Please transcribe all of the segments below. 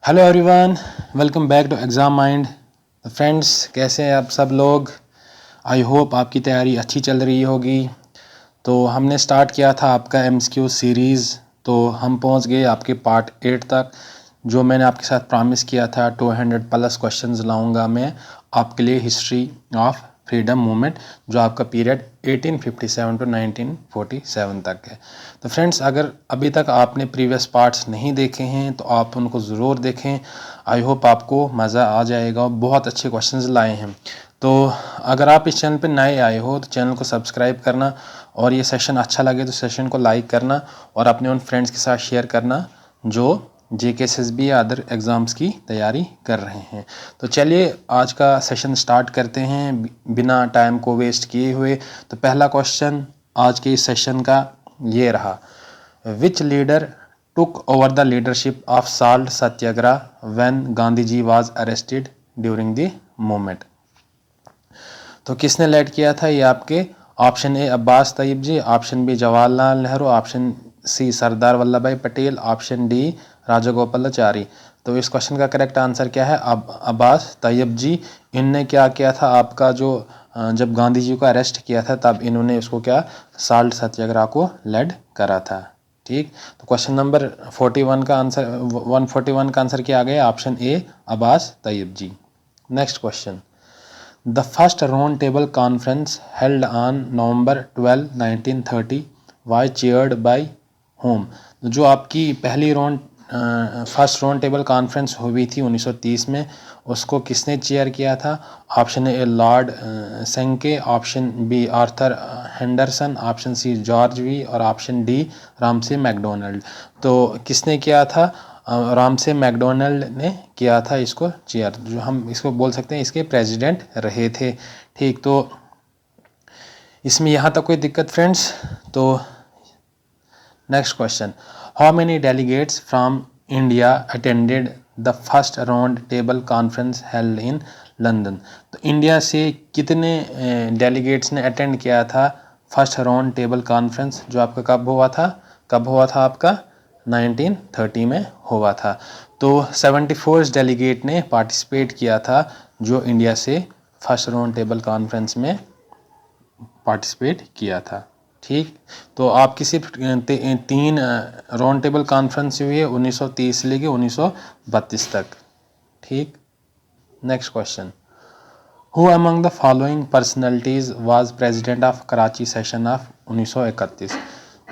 Hello everyone, welcome back to exam mind. Friends, कैसे हैं आप सब लोग? आई होप आपकी तैयारी अच्छी चल रही होगी। तो हमने स्टार्ट किया था आपका एमसीक्यू सीरीज़, तो हम पहुंच गए आपके पार्ट 8 तक। जो मैंने आपके साथ प्रॉमिस किया था 200 प्लस क्वेश्चंस लाऊंगा मैं आपके लिए हिस्ट्री ऑफ फ्रीडम मूवमेंट, जो आपका पीरियड 1857 टू 1947 तक है। तो फ्रेंड्स, अगर अभी तक आपने प्रीवियस पार्ट्स नहीं देखे हैं तो आप उनको ज़रूर देखें। आई होप आपको मज़ा आ जाएगा। बहुत अच्छे क्वेश्चंस लाए हैं। तो अगर आप इस चैनल पर नए आए हो तो चैनल को सब्सक्राइब करना, और ये सेशन अच्छा लगे तो सेशन को लाइक करना और अपने उन फ्रेंड्स के साथ शेयर करना जो JKSSB या अदर एग्ज़ाम्स की तैयारी कर रहे हैं। तो चलिए आज का सेशन स्टार्ट करते हैं बिना टाइम को वेस्ट किए हुए। तो पहला क्वेश्चन आज के इस सेशन का ये रहा, which leader took over the leadership of salt Satyagraha when Gandhi ji was arrested during the movement. तो किसने लेड किया था? ये आपके option A Abbas Tyabji, option B Jawaharlal Nehru, option C Sardar Vallabhbhai Patel, option D Rajagopalachari. तो इस क्वेश्चन का करेक्ट आंसर क्या है? अब्बास तैयब जी। इनने क्या किया था आपका, जो जब गांधी जी को अरेस्ट किया था तब इन्होंने उसको क्या, साल्ट सत्याग्रह को लेड करा था। ठीक, तो क्वेश्चन नंबर 41 का आंसर 141 का आंसर क्या आ गया? Option A Abbas Tyabji. Next question, The first round table conference held on November 12, 1930 was chaired by whom? जो आपकी पहली फर्स्ट राउंड टेबल कॉन्फ्रेंस हुई थी 1930 में, उसको किसने चेयर किया था? Option A Lord Sankey, option B Arthur Henderson, option C George V और ऑप्शन डी रामसे मैकडोनल्ड। तो किसने किया था? रामसे मैकडोनल्ड ने किया था इसको चेयर, जो हम इसको बोल सकते हैं इसके प्रेसिडेंट रहे थे। ठीक, तो इसमें यहाँ तक कोई दिक्कत फ्रेंड्स? तो next question, how many delegates from India attended the first round table conference held in London. तो इंडिया से कितने डेलीगेट्स ने अटेंड किया था फर्स्ट राउंड टेबल कॉन्फ्रेंस, जो आपका कब हुआ था? आपका 1930 में हुआ था। तो 74 डेलीगेट ने पार्टिसिपेट किया था जो इंडिया से फर्स्ट राउंड टेबल कॉन्फ्रेंस में पार्टिसिपेट किया था। ठीक, तो आपकी सिर्फ तीन राउंड टेबल कॉन्फ्रेंस हुई है 1930 से लेके 1932 तक। ठीक, next question, who among the following personalities was president of Karachi session of 1931।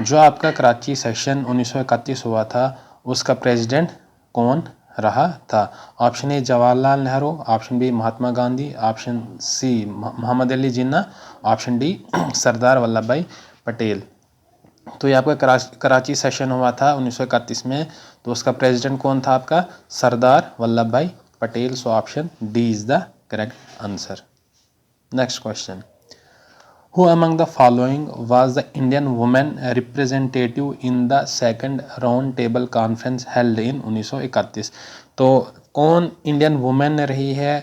जो आपका कराची सेशन 1931 हुआ था उसका प्रेसिडेंट कौन रहा था? Option A Jawaharlal Nehru, option B Mahatma Gandhi, option C Mohammad Ali Jinnah, option D Sardar Vallabhbhai Patel. तो ये आपका कराची सेशन हुआ था 1931 में, तो उसका प्रेसिडेंट कौन था आपका? सरदार Vallabhbhai Patel. So option D is the correct answer. Next question, Who among the following was the Indian woman representative in the second round table conference held in 1931? तो कौन इंडियन वुमेन रही है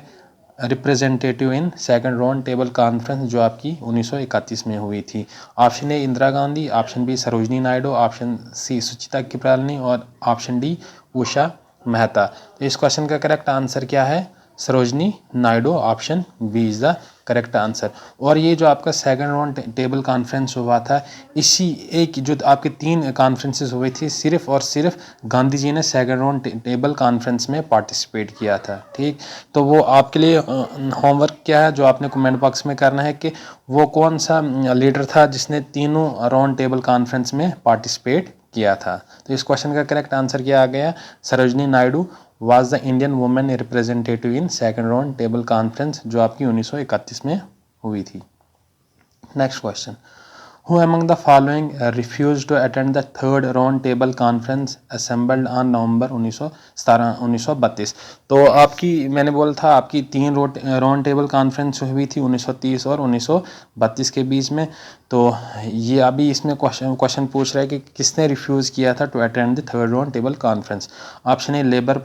representative in second round table conference जो आपकी 1931 में हुई थी? Option A Indira Gandhi, option B Sarojini Naidu, option C Sucheta Kripalani और ऑप्शन डी उषा मेहता। तो इस क्वेश्चन का करेक्ट आंसर क्या है? Sarojini Naidu, option B is the correct answer. और ये जो आपका सेकंड राउंड टेबल कॉन्फ्रेंस हुआ था, इसी एक जो आपके तीन कॉन्फ्रेंसेस हुए थे, सिर्फ और सिर्फ गांधी जी ने सेकंड राउंड टेबल कॉन्फ्रेंस में पार्टिसिपेट किया था। ठीक, तो वो आपके लिए होमवर्क क्या है जो आपने कमेंट बॉक्स में करना है कि वो कौन सा लीडर था जिसने तीनों राउंड टेबल कॉन्फ्रेंस में पार्टिसिपेट किया था। तो इस क्वेश्चन का करेक्ट आंसर क्या आ गया? Sarojini Naidu was the Indian woman representative in second round table conference जो आपकी 1931 में हुई थी। Next question, Who among the following refused to attend the third round table conference assembled on November 1932? तो आपकी मैंने बोला था आपकी तीन राउंड टेबल कॉन्फ्रेंस हुई थी 1930 और 1932 के बीच में। तो ये अभी इसमें क्वेश्चन पूछ रहा है कि किसने रिफ्यूज़ किया था to attend the third round table conference? Option A labour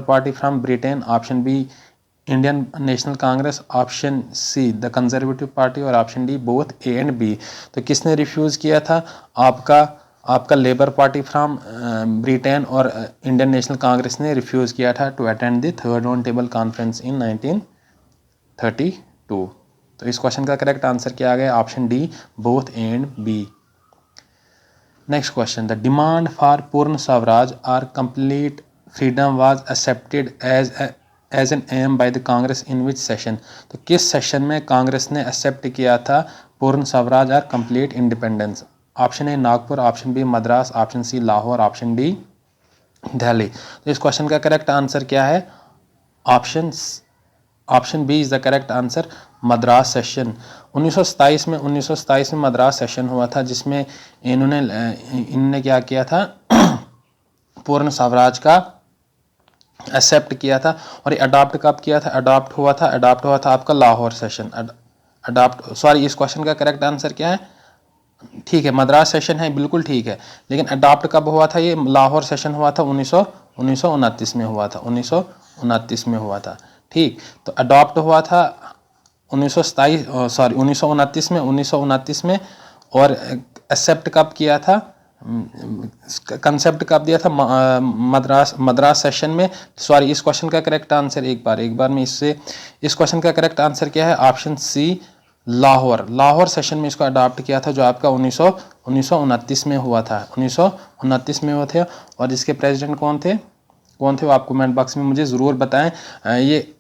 party from Britain, option B Indian national Congress, option C the conservative party और option D both A and B. तो किसने रिफ्यूज़ किया था? आपका आपका labour party from Britain और Indian national Congress ने refuse किया था to attend the third round table conference in 1932। तो इस क्वेश्चन का करेक्ट आंसर क्या आ गया? Option D, both and B. Next question, the demand for Purna Swaraj और complete freedom was accepted as an aim by the Congress in which session? तो किस session में कांग्रेस ने एक्सेप्ट किया था पूर्ण स्वराज और complete independence? Option A Nagpur, option B Madras, option C Lahore, option D Delhi. तो इस क्वेश्चन का करेक्ट आंसर क्या है? Option B is the correct answer, Madras session. 1927 में मद्रास सेशन हुआ था, जिसमें इन्होंने क्या किया था? पूर्ण स्वराज का एक्सेप्ट किया था। और ये अडॉप्ट कब किया था? अडॉप्ट हुआ था आपका लाहौर सेशन। इस क्वेश्चन का करेक्ट आंसर क्या है? ठीक है, मद्रास सेशन है, बिल्कुल ठीक है, लेकिन अडॉप्ट कब हुआ था? ये लाहौर सेशन हुआ था 1929 में हुआ था, 1929 में हुआ था। ठीक, तो अडॉप्ट हुआ था 1929 में। और एक्सेप्ट कब किया था? कंसेप्ट कब दिया था? मद्रास सेशन में। इस क्वेश्चन का करेक्ट आंसर एक बार में इस क्वेश्चन का करेक्ट आंसर क्या है? ऑप्शन सी, लाहौर सेशन में इसको अडॉप्ट किया था, जो आपका 1929 में हुआ था, 1929 में हुआ था। और इसके प्रेसिडेंट कौन थे वो आप कमेंट बॉक्स में मुझे ज़रूर बताएं। ये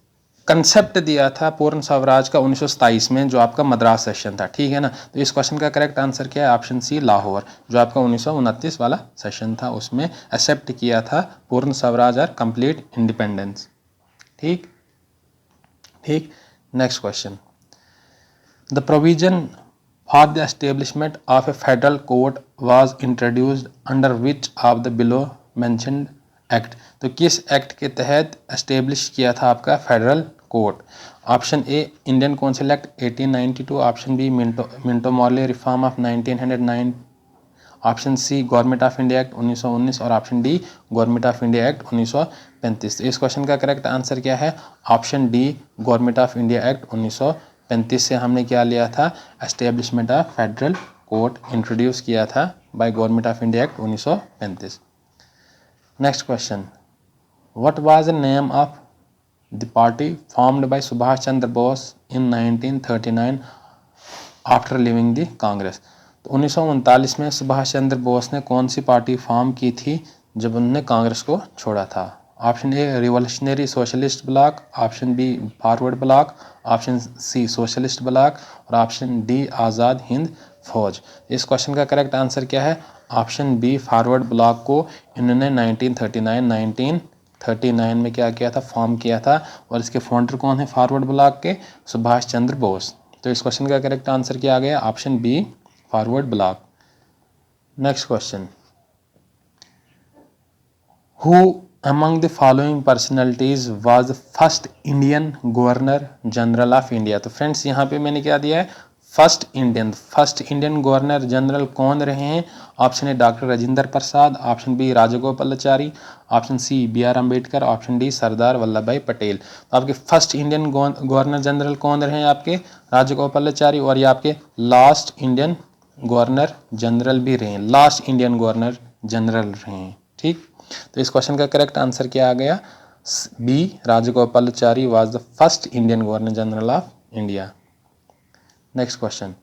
कंसेप्ट दिया था पूर्ण स्वराज का 1927 में, जो आपका मद्रास सेशन था, ठीक है ना। तो इस क्वेश्चन का करेक्ट आंसर क्या है? ऑप्शन सी, लाहौर, जो आपका 1929 वाला सेशन था, उसमें एक्सेप्ट किया था पूर्ण स्वराज और कंप्लीट इंडिपेंडेंस। ठीक। Next question, the provision for the establishment of a federal court was introduced under which of the below mentioned act? तो किस एक्ट के तहत एस्टेब्लिश किया था आपका federal court? Option A, Indian council act 1892, option B Minto Morley reform of 1909, option C government of India act 1919, और option D government of India act 1935। तो इस क्वेश्चन का करेक्ट आंसर क्या है? Option D, government of India act 1935 से हमने क्या लिया था? Establishment of federal court introduce किया था by government of India act 1935। Next question, what was the name of the party formed by Subhash Chandra Bose in 1939 after living the Congress? तो 1939 में सुभाष चंद्र बोस ने कौन सी पार्टी फॉर्म की थी जब उन्होंने कांग्रेस को छोड़ा था? Option A, revolutionary socialist bloc, option B forward bloc, option C socialist bloc, और ऑप्शन डी आज़ाद हिंद फौज। इस क्वेश्चन का करेक्ट आंसर क्या है? ऑप्शन बी, फॉरवर्ड ब्लॉक को इन्होंने 1939 में क्या किया था? फॉर्म किया था। और इसके फाउंडर कौन है फॉरवर्ड ब्लॉक के? सुभाष चंद्र बोस। तो इस क्वेश्चन का करेक्ट आंसर क्या आ गया? Option B, forward bloc. Next question, who among the following personalities was the first Indian Governor General of India? तो फ्रेंड्स यहाँ पे मैंने क्या दिया है? फर्स्ट इंडियन गवर्नर जनरल कौन रहे हैं? Option A doctor Rajendra Prasad, option B Rajagopalachari, option C B R Ambedkar, option D Sardar Vallabhbhai Patel. तो आपके फर्स्ट इंडियन गवर्नर जनरल कौन रहे हैं? आपके राजगोपालाचारी। और ये आपके लास्ट इंडियन गवर्नर जनरल भी रहे हैं, लास्ट इंडियन गवर्नर जनरल रहे हैं। ठीक, तो इस क्वेश्चन का करेक्ट आंसर क्या आ गया? B, Rajagopalachari was the first Indian governor general of India. Next question,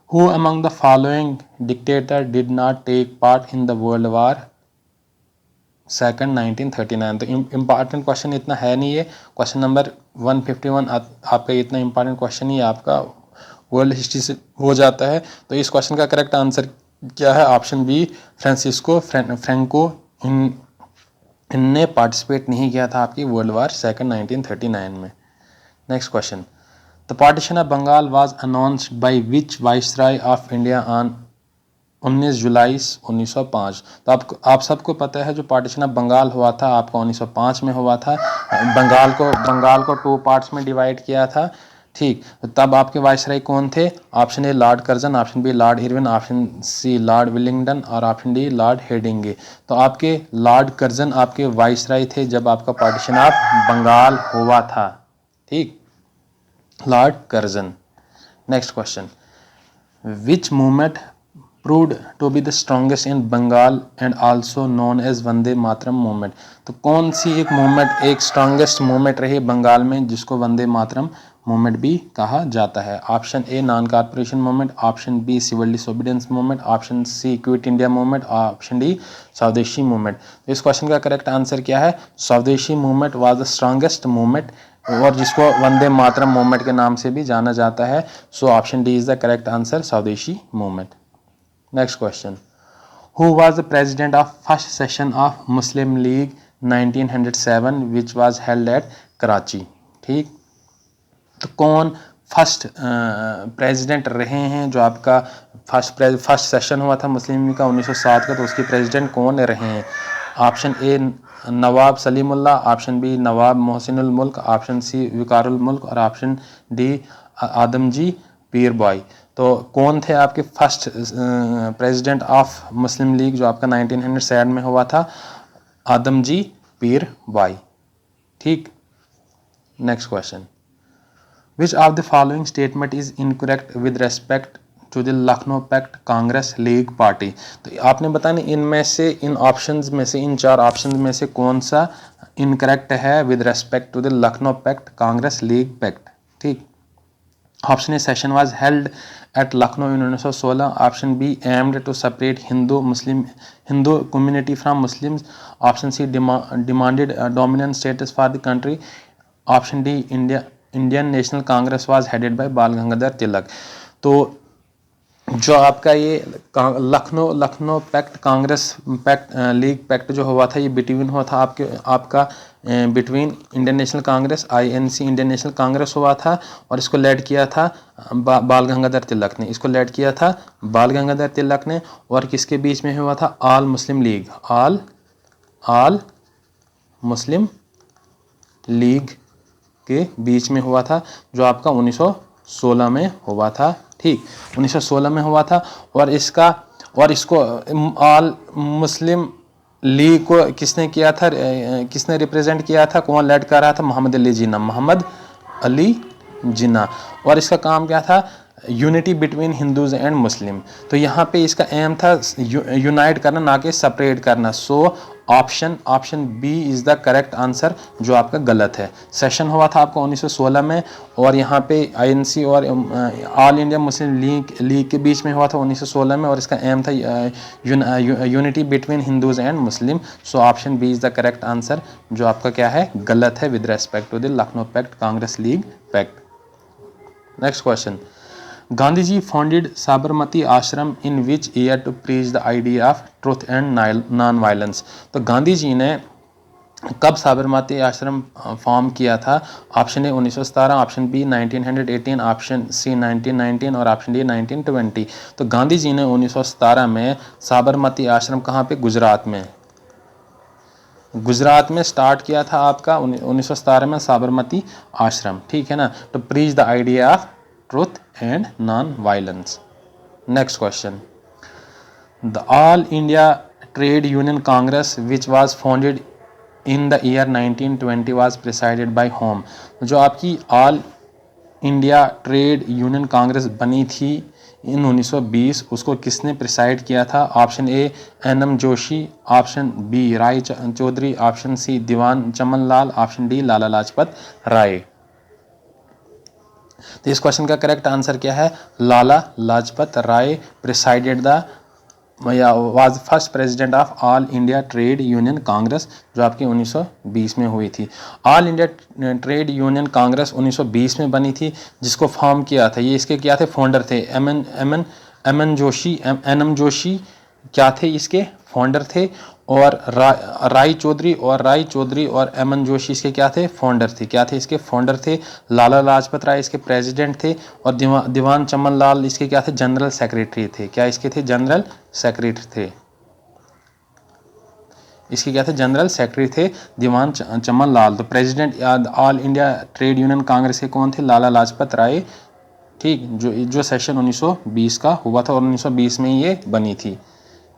who among the following dictator did not take part in the world war second 1939? तो इम्पॉर्टेंट क्वेश्चन इतना है नहीं है, क्वेश्चन नंबर 151 आपका इतना इम्पॉर्टेंट क्वेश्चन ही आपका world history से हो जाता है। तो इस क्वेश्चन का करेक्ट आंसर क्या है? ऑप्शन बी, फ्रेंको इनने पार्टिसिपेट नहीं किया था आपकी वर्ल्ड वार सेकंड 1939 में। Next question, the partition of Bengal was announced by which viceroy of India on 19 July 1905? तो आप सबको पता है जो पार्टीशन ऑफ बंगाल हुआ था आपका 1905 में हुआ था। बंगाल को 2 पार्ट्स में डिवाइड किया था। ठीक, तब आपके वाइसराय कौन थे? Option A Lord Curzon, option B Lord Irwin, option C Lord Willingdon, और ऑप्शन डी लॉर्ड हेडिंगे। तो आपके लॉर्ड कर्जन आपके वाइसराय थे जब आपका पार्टीशन ऑफ बंगाल हुआ था। ठीक, Lord Curzon. Next question, which movement proved to be the strongest in Bengal and also known as Vande Mataram movement. तो कौन सी एक मूवमेंट एक स्ट्रॉन्गेस्ट मूवमेंट रही बंगाल में जिसको वंदे मातरम मूवमेंट भी कहा जाता है? Option A non corporation movement, option B civil disobedience movement, option C quit India movement, option D swadeshi movement. तो इस क्वेश्चन का करेक्ट आंसर क्या है? Swadeshi movement was the strongest movement और जिसको वंदे मातरम मूवमेंट के नाम से भी जाना जाता है। So option D is the correct answer, स्वदेशी movement. Next question. Who was the president of first session of Muslim League 1907 which was held at Karachi? ठीक, तो कौन फर्स्ट प्रेसिडेंट रहे हैं जो आपका फर्स्ट सेशन हुआ था मुस्लिम लीग का 1907 का, तो उसके प्रेसिडेंट कौन रहे हैं? Option A Nawab Salimullah, option B Nawab Mohsinul Mulk, option सी विकारुल मुल्क और ऑप्शन डी आदमजी पीर बॉय। तो कौन थे आपके first president of Muslim league जो आपका 1907 में हुआ था? आदमजी पीर बॉय। ठीक, next question. Which of the following statement is incorrect with respect to the Lucknow Pact Congress League Party? तो आपने बताना इनमें से इन ऑप्शंस में से इन चार ऑप्शंस में से कौन सा इनकरेक्ट है with respect to the Lucknow Pact Congress League Pact। ठीक, option A session was held at Lucknow in 1916, option B aimed to separate Hindu community from Muslims, option C demanded dominant status for the country, option D Indian national Congress was headed by Bal Gangadhar Tilak. तो जो आपका ये Lucknow pact Congress pact league pact जो हुआ था ये between हुआ था आपका between Indian national Congress INC Indian national Congress हुआ था और इसको लेड किया था बाल गंगाधर तिलक ने। इसको लेड किया था बाल गंगाधर तिलक ने और किसके बीच में हुआ था? ऑल मुस्लिम लीग, ऑल मुस्लिम लीग के बीच में हुआ था जो आपका 1916 में हुआ था। ठीक, 1916 में हुआ था और इसको ऑल मुस्लिम लीग को किसने किया था, किसने रिप्रेजेंट किया था, कौन लेड कर रहा था? मोहम्मद अली जिन्ना। और इसका काम क्या था? यूनिटी बिटवीन हिंदूज एंड मुस्लिम। तो यहाँ पे इसका एम था यूनाइट करना, ना कि सेपरेट करना। So option B is the correct answer जो आपका गलत है। सेशन हुआ था आपका 1916 में और यहाँ पे INC और ऑल इंडिया मुस्लिम लीग के बीच में हुआ था 1916 में और इसका एम था unity between Hindus and Muslim. So option B is the correct answer जो आपका क्या है? गलत है with respect to the Lucknow pact Congress league pact. Next question. Gandhi ji founded Sabarmati Ashram in which year to preach the idea of truth and non-violence? तो गांधी जी ने कब साबरमती आश्रम फॉर्म किया था? Option A 1917, option B 1918, option C 1919 और option D 1920। तो गांधी जी ने 1917 में साबरमती आश्रम कहाँ पे? गुजरात में स्टार्ट किया था आपका 1917 में साबरमती आश्रम। ठीक है ना, तो preach the idea of truth and non-violence. Next question. The All India Trade Union Congress which was founded in the year 1920 was presided by whom? जो आपकी all India trade union congress बनी थी इन 1920 उसको किसने preside किया था? Option A NM Joshi, option B Rai Chaudhary, option C Diwan Chaman Lal, option D Lala Lajpat Rai. तो इस क्वेश्चन का करेक्ट आंसर क्या है? Lala Lajpat Rai presided the was first president of all India trade union congress जो आपकी 1920 में हुई थी। All India trade union congress 1920 में बनी थी जिसको फॉर्म किया था, ये इसके क्या थे? फाउंडर थे NM जोशी क्या थे? इसके फाउंडर थे और राय चौधरी और MN जोशी इसके क्या थे? फाउंडर थे। क्या थे? इसके फाउंडर थे। लाला लाजपत राय इसके प्रेसिडेंट थे और दीवान चमन लाल इसके क्या थे? जनरल सेक्रेटरी थे। क्या इसके थे? जनरल सेक्रेटरी थे। इसके क्या थे? जनरल सेक्रेटरी थे दीवान चमन लाल। तो president all India trade union Congress के कौन थे? लाला लाजपत राय। ठीक, जो सेशन 1920 का हुआ था और 1920 में ये बनी थी।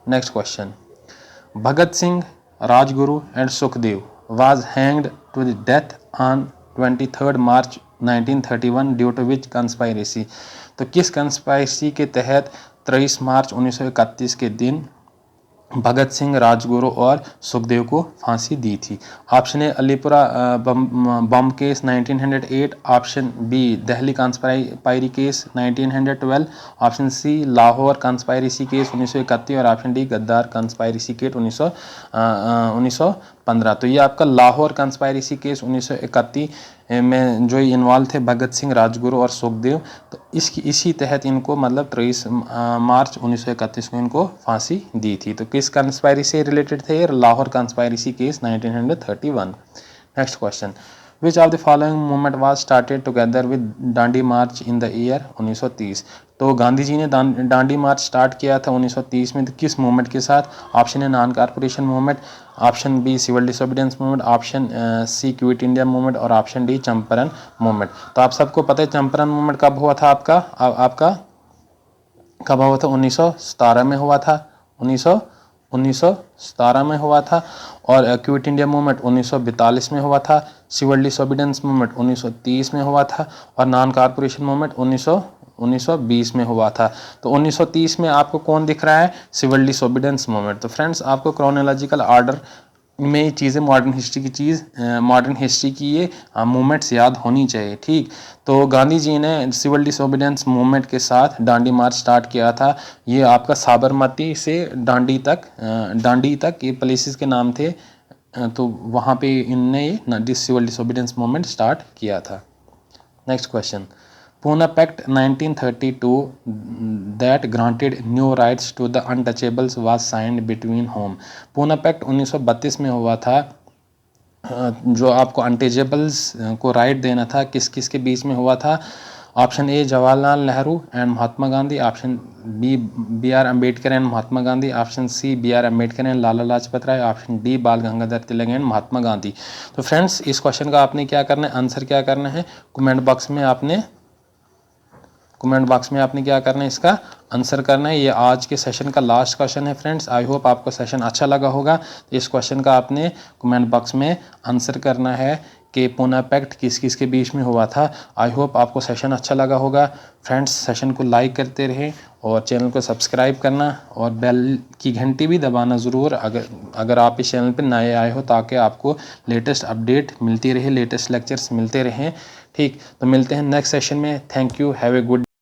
Next question. Bhagat Singh, Rajguru and Sukhdev was hanged to the death on 23rd March 1931 due to which conspiracy? तो किस कंस्पायरेसी के तहत 23 मार्च 1931 के दिन भगत सिंह, राजगुरु और सुखदेव को फांसी दी थी? Option A Alipore bomb case 1908, option B Delhi conspiracy case 1912, option C Lahore conspiracy case 1931 और option D Ghadar conspiracy case 1915। तो ये आपका लाहौर कॉन्स्पायरेसी केस 1931 में जो इन्वॉल्व थे भगत सिंह, राजगुरु और सुखदेव, तो इसी तहत इनको मतलब 23 मार्च 1931 को इनको फांसी दी थी। तो किस कॉन्स्पायरेसी से रिलेटेड थे? Lahore conspiracy case 1931। Next question, which of the following movement was started together with Dandi March in the year 1930? तो गांधी जी ने डांडी मार्च स्टार्ट किया था 1930 में, तो किस मूवमेंट के साथ? Option A non corporation movement, option B civil disobedience movement, option C quit India movement और ऑप्शन डी चंपारण मूवमेंट। तो आप सबको पता है चंपारण मूवमेंट कब हुआ था? आपका कब हुआ था? 1917 में हुआ था, 1917 में हुआ था। और क्विट इंडिया मूवमेंट 1942 में हुआ था, सिविल डिसोबीडियंस मूवमेंट 1930 में हुआ था और नॉन कॉर्पोरेशन मूवमेंट 1920 में हुआ था। तो 1930 में आपको कौन दिख रहा है? Civil disobedience movement. तो फ्रेंड्स, आपको क्रोनोलॉजिकल ऑर्डर में चीज़ें मॉडर्न हिस्ट्री की ये मूवमेंट्स याद होनी चाहिए, ठीक। तो गांधी जी ने सिविल डिसोबीडियंस मूवमेंट के साथ डांडी मार्च स्टार्ट किया था। ये आपका साबरमती से डांडी तक ये प्लेसेस के नाम थे। तो वहाँ पे इनने ये सिविल डिसोबीडियंस मूवमेंट स्टार्ट किया था। Next question, Pune Pact 1932 that granted new rights to the untouchables was signed between whom? Pune Pact 1932 में हुआ था, जो आपको अनटचेबल्स को राइट देना था, किस किस के बीच में हुआ था? Option A Jawaharlal Nehru and Mahatma Gandhi, option B B R Ambedkar and Mahatma Gandhi, option C B R Ambedkar and Lala Lajpat Rai, option D Bal Gangadhar Tilak and Mahatma Gandhi. तो फ्रेंड्स, इस क्वेश्चन का आपने क्या करना है? आंसर क्या करना है? कमेंट बॉक्स में आपने क्या करना है? इसका आंसर करना है। ये आज के सेशन का लास्ट क्वेश्चन है फ्रेंड्स। आई होप आपको सेशन अच्छा लगा होगा। तो इस क्वेश्चन का आपने कमेंट बॉक्स में आंसर करना है कि पूना पैक्ट किस किस के बीच में हुआ था। आई होप आपको सेशन अच्छा लगा होगा फ्रेंड्स। सेशन को लाइक करते रहें और चैनल को सब्सक्राइब करना और बेल की घंटी भी दबाना ज़रूर अगर आप इस चैनल पर नए आए हो, ताकि आपको लेटेस्ट अपडेट मिलती रहे, लेटेस्ट लेक्चर्स मिलते रहें, ठीक। तो मिलते हैं नेक्स्ट सेशन में। Thank you, have a good